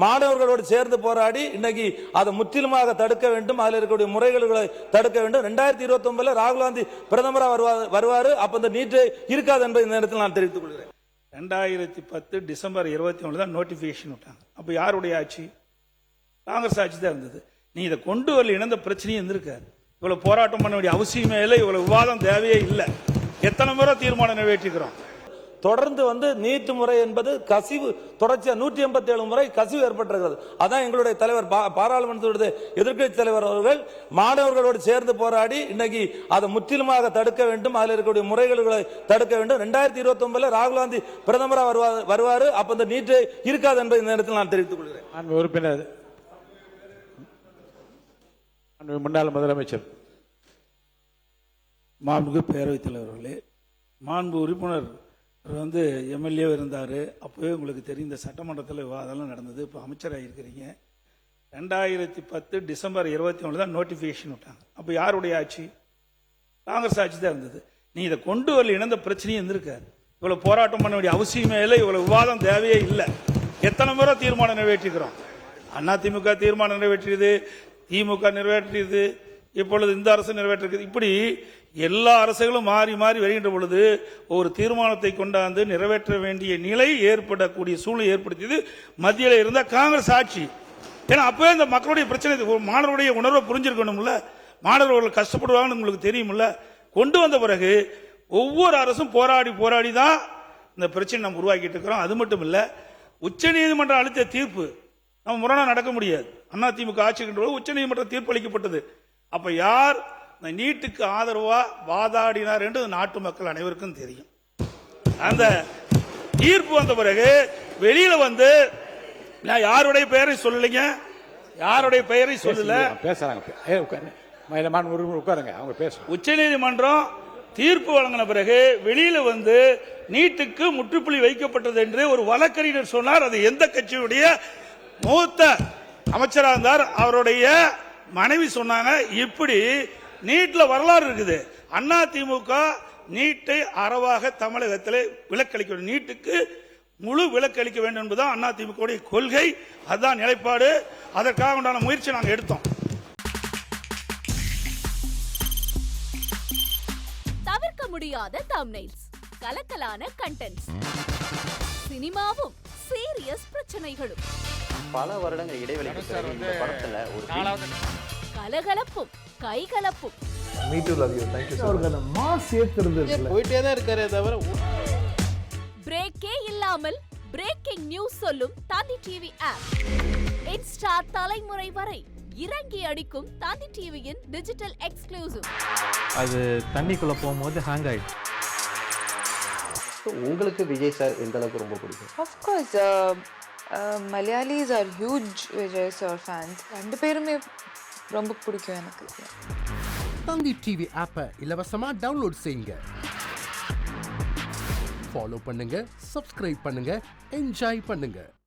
மாணவர்களோடு சேர்ந்து போராடி இன்னைக்கு அதை முற்றிலுமாக தடுக்க வேண்டும். அதில் இருக்கக்கூடிய முறைகளை தடுக்க வேண்டும். 2029 ராகுல் காந்தி பிரதமராக வருவார். அப்ப இந்த நீட்டு இருக்காது என்பதை இந்த நேரத்தில் நான் தெரிவித்துக் கொள்கிறேன். 2010 டிசம்பர் 21 தான் நோட்டிபிகேஷன் விட்டாங்க. அப்ப யாருடைய ஆட்சி? காங்கிரஸ் ஆட்சி தான் இருந்தது. நீ இதை கொண்டு வரல, இணைந்த பிரச்சனையும் இருந்திருக்காரு. இவ்வளவு போராட்டம் பண்ண வேண்டிய அவசியமே இல்லை, இவ்வளவு விவாதம் தேவையே இல்லை. எத்தனை முறை தீர்மானம் நிறைவேற்றிக்கிறோம். தொடர்ந்து நீட் முறை என்பது கசிவு, தொடர்ச்சியா 187 முறை கசிவு ஏற்பட்டிருக்கிறது. அதான் எங்களுடைய தலைவர் பாராளுமன்றத்துடைய எதிர்க்கட்சி தலைவர் அவர்கள் மாணவர்களோடு சேர்ந்து போராடி இன்னைக்கு அதை முற்றிலுமாக தடுக்க வேண்டும். அதில் இருக்கக்கூடிய முறைகளை தடுக்க வேண்டும். 2029 ராகுல் காந்தி பிரதமராக வருவார். அப்ப இந்த நீட்டு இருக்காது என்பதை இந்த நேரத்தில் நான் தெரிவித்துக் கொள்கிறேன். உறுப்பினர் முன்னாள் முதலமைச்சர் மாண்புமிகு பேரவைத் தலைவர்களே, மாண்பு உறுப்பினர் எம்எல்ஏ இருந்தார். அப்போவே உங்களுக்கு தெரியும், இந்த சட்டமன்றத்தில் விவாதம்லாம் நடந்தது. இப்போ அமைச்சராக இருக்கிறீங்க. 2010 டிசம்பர் 21 தான் நோட்டிபிகேஷன் விட்டாங்க. அப்போ யாருடைய ஆட்சி? காங்கிரஸ் ஆட்சி தான் இருந்தது. நீ இதை கொண்டு வரல, இணைந்த பிரச்சனையும் இருந்திருக்காரு. இவ்வளவு போராட்டம் பண்ண வேண்டிய அவசியமே இல்லை, இவ்வளவு விவாதம் தேவையே இல்லை. எத்தனை முறை தீர்மானம் நிறைவேற்றிக்கிறோம். அதிமுக தீர்மானம் நிறைவேற்றியது, திமுக நிறைவேற்றியது, இப்பொழுது இந்த அரசு நிறைவேற்றிருக்கிறது. இப்படி எல்லா அரசுகளும் மாறி மாறி வருகின்ற பொழுது ஒரு தீர்மானத்தை கொண்டாந்து நிறைவேற்ற வேண்டிய நிலை ஏற்படக்கூடிய சூழ்நிலை ஏற்படுத்தியது மத்தியில் இருந்த காங்கிரஸ் ஆட்சி. ஏன்னா அப்பவே இந்த மக்களுடைய பிரச்சனை, மாணவருடைய உணர்வை புரிஞ்சிருக்கணும்ல, மாணவர்கள் கஷ்டப்படுவாங்கன்னு உங்களுக்கு தெரியுமில்ல. கொண்டு வந்த பிறகு ஒவ்வொரு அரசும் போராடி போராடி தான் இந்த பிரச்சனை நம்ம உருவாக்கிட்டு இருக்கிறோம். அது மட்டும் இல்ல, உச்ச நீதிமன்றம் அளித்த தீர்ப்பு நம்ம முரணா நடக்க முடியாது. அதிமுக ஆட்சிக்கின்ற உச்ச நீதிமன்ற தீர்ப்பு அளிக்கப்பட்டது. அப்ப யார் இந்த நீட்டுக்கு ஆதரவா வாதாடினார் என்று நாட்டு மக்கள் அனைவருக்கும் தெரியும். அந்த தீர்ப்பு வந்த பிறகு வெளியில நான் யாருடைய பெயரை சொல்லலைங்க, யாருடைய பெயரை சொல்லல, உச்ச நீதிமன்றம் தீர்ப்பு வழங்கின பிறகு வெளியில நீட்டுக்கு முற்றுப்புள்ளி வைக்கப்பட்டது என்று ஒரு வழக்கறிஞர் சொன்னார். அது எந்த கட்சியுடைய மூத்த அமைச்சராக இருந்தார், அவருடைய மனைவி சொன்னாங்க. இப்படி நீட்ல வரலாறு இருக்குது. அதிமுக நீட்டை அறவாக தமிழகத்தில் விலக்களிக்க வேண்டும், நீட்டுக்கு முழு விலக்களிக்க வேண்டும் என்பதுதான் அதிமுக கொள்கை. அதுதான் நிலைப்பாடு. அதற்காக உண்டான முயற்சி நாங்கள் எடுத்தோம். தவிர்க்க முடியாத தம்ப்நெயில்ஸ், கலக்கலான கண்டென்ட்ஸ், சினிமாவும் சீரியஸ் பிரச்சனைகளும், பல வருடங்கள் இடைவெளிக்கு பிறகு இந்த படத்துல ஒரு கலகலப்பும் கைகலப்பும், போயிட்டே தான் இருக்காரு. தவிர பிரேக்கே இல்லாமல் பிரேக்கிங் நியூஸ் சொல்லும் தந்தி டிவி ஆப். இன்ஸ்டா தலைமுறை வரை இறங்கி அடிக்கும் தந்தி டிவியின் டிஜிட்டல் எக்ஸ்க்ளூசிவ். அது தண்ணிக்குள்ள போகும்போது ஹேங் ஆயிடுச்சு. உங்களுக்கு விஜய் சார் எந்த அளவுக்கு ரொம்ப பிடிக்கும்? Of course, Malayalis are huge Vijay sir fans. ரெண்டு பேருமே ரொம்ப பிடிக்கும் எனக்கு. தந்தி டிவி ஆப்பை இலவசமா டவுன்லோட் செய்யுங்க. ஃபாலோ பண்ணுங்க, சப்ஸ்கிரைப் பண்ணுங்க, என்ஜாய் பண்ணுங்க.